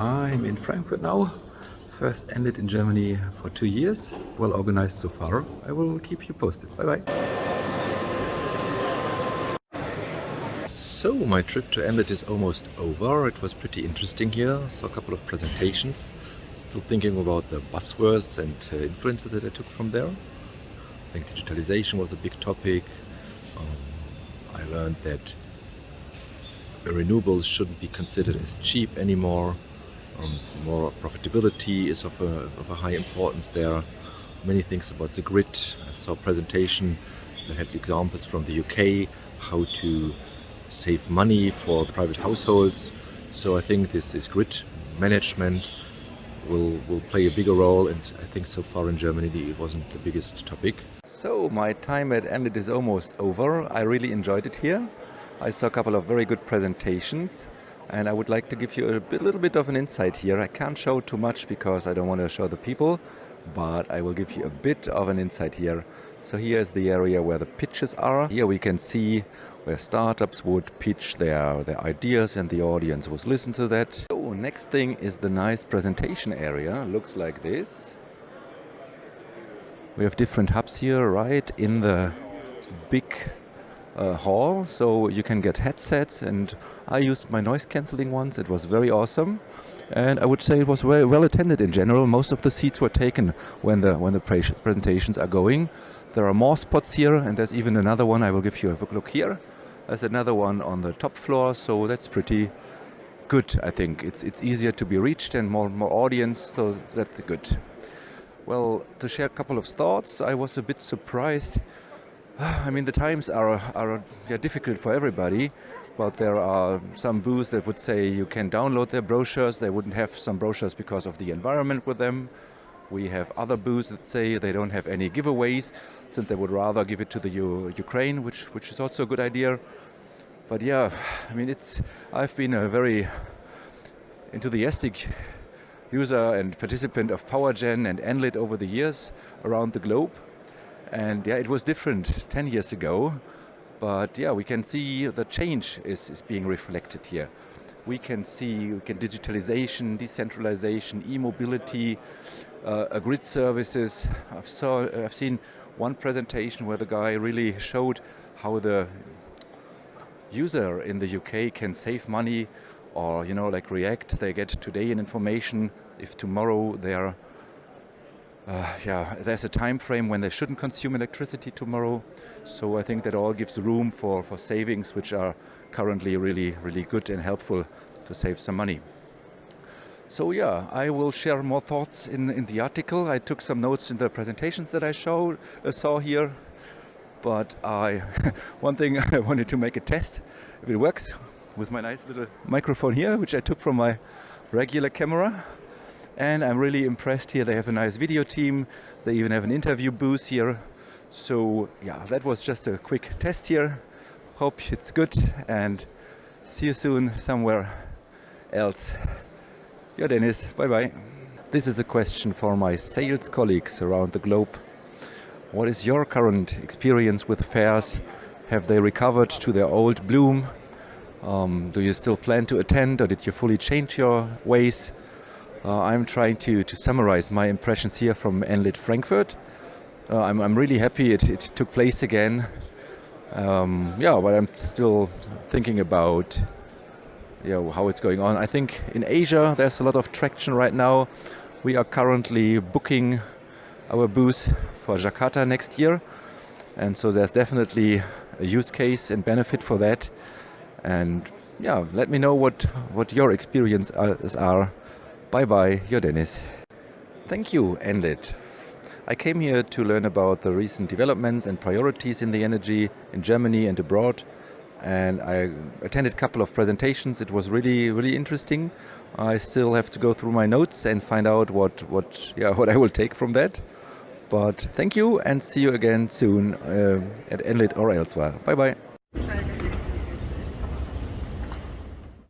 I'm in Frankfurt now. First Enlit in Germany for 2 years. Well organized so far. I will keep you posted. Bye bye. So my trip to Enlit is almost over. It was pretty interesting here. Saw a couple of presentations. Still thinking about the buzzwords and influences that I took from there. I think digitalization was a big topic. I learned that renewables shouldn't be considered as cheap anymore. More profitability is of a high importance there. Many things about the grid. I saw a presentation that had examples from the UK, how to save money for the private households. So I think this grid management will play a bigger role, and I think so far in Germany it wasn't the biggest topic. So my time at Enlit is almost over. I really enjoyed it here. I saw a couple of very good presentations, and I would like to give you a little bit of an insight here. I can't show too much because I don't want to show the people, but I will give you a bit of an insight here. So here is the area where the pitches are. Here we can see where startups would pitch their ideas and the audience would listen to that. So next thing is the nice presentation area. Looks like this. We have different hubs here right in the big hall, so you can get headsets, and I used my noise cancelling ones. It was very awesome, and I would say it was very well attended in general. Most of the seats were taken when the presentations are going. There are more spots here, and there's even another one. I will give you a look here. There's another one on the top floor, so that's pretty good. I think it's easier to be reached and more audience, so that's good. Well, to share a couple of thoughts, I was a bit surprised. I mean, the times are difficult for everybody, but there are some booths that would say you can download their brochures. They wouldn't have some brochures because of the environment with them. We have other booths that say they don't have any giveaways, since they would rather give it to the Ukraine, which is also a good idea. But yeah, I mean, I've been a very enthusiastic user and participant of PowerGen and Enlit over the years around the globe. And yeah, it was different 10 years ago, but yeah, we can see the change is being reflected here. We can see digitalization, decentralization, e-mobility, grid services. I've seen one presentation where the guy really showed how the user in the UK can save money, or like React, they get today an information if tomorrow they're there's a time frame when they shouldn't consume electricity tomorrow. So I think that all gives room for savings, which are currently really, really good and helpful to save some money. So yeah, I will share more thoughts in the article. I took some notes in the presentations that I saw here. But one thing, I wanted to make a test if it works with my nice little microphone here, which I took from my regular camera. And I'm really impressed here. They have a nice video team. They even have an interview booth here. So yeah, that was just a quick test here. Hope it's good, and see you soon somewhere else. Yeah, Dennis, bye bye. This is a question for my sales colleagues around the globe. What is your current experience with fairs? Have they recovered to their old bloom? Do you still plan to attend, or did you fully change your ways? I'm trying to summarize my impressions here from Enlit Frankfurt. I'm really happy it took place again. But I'm still thinking about how it's going on. I think in Asia there's a lot of traction right now. We are currently booking our booth for Jakarta next year, and so there's definitely a use case and benefit for that. And yeah, let me know what your experiences are. Bye bye, your Dennis. Thank you, Enlit. I came here to learn about the recent developments and priorities in the energy in Germany and abroad, and I attended a couple of presentations. It was really, really interesting. I still have to go through my notes and find out what I will take from that. But thank you, and see you again soon at Enlit or elsewhere. Bye bye.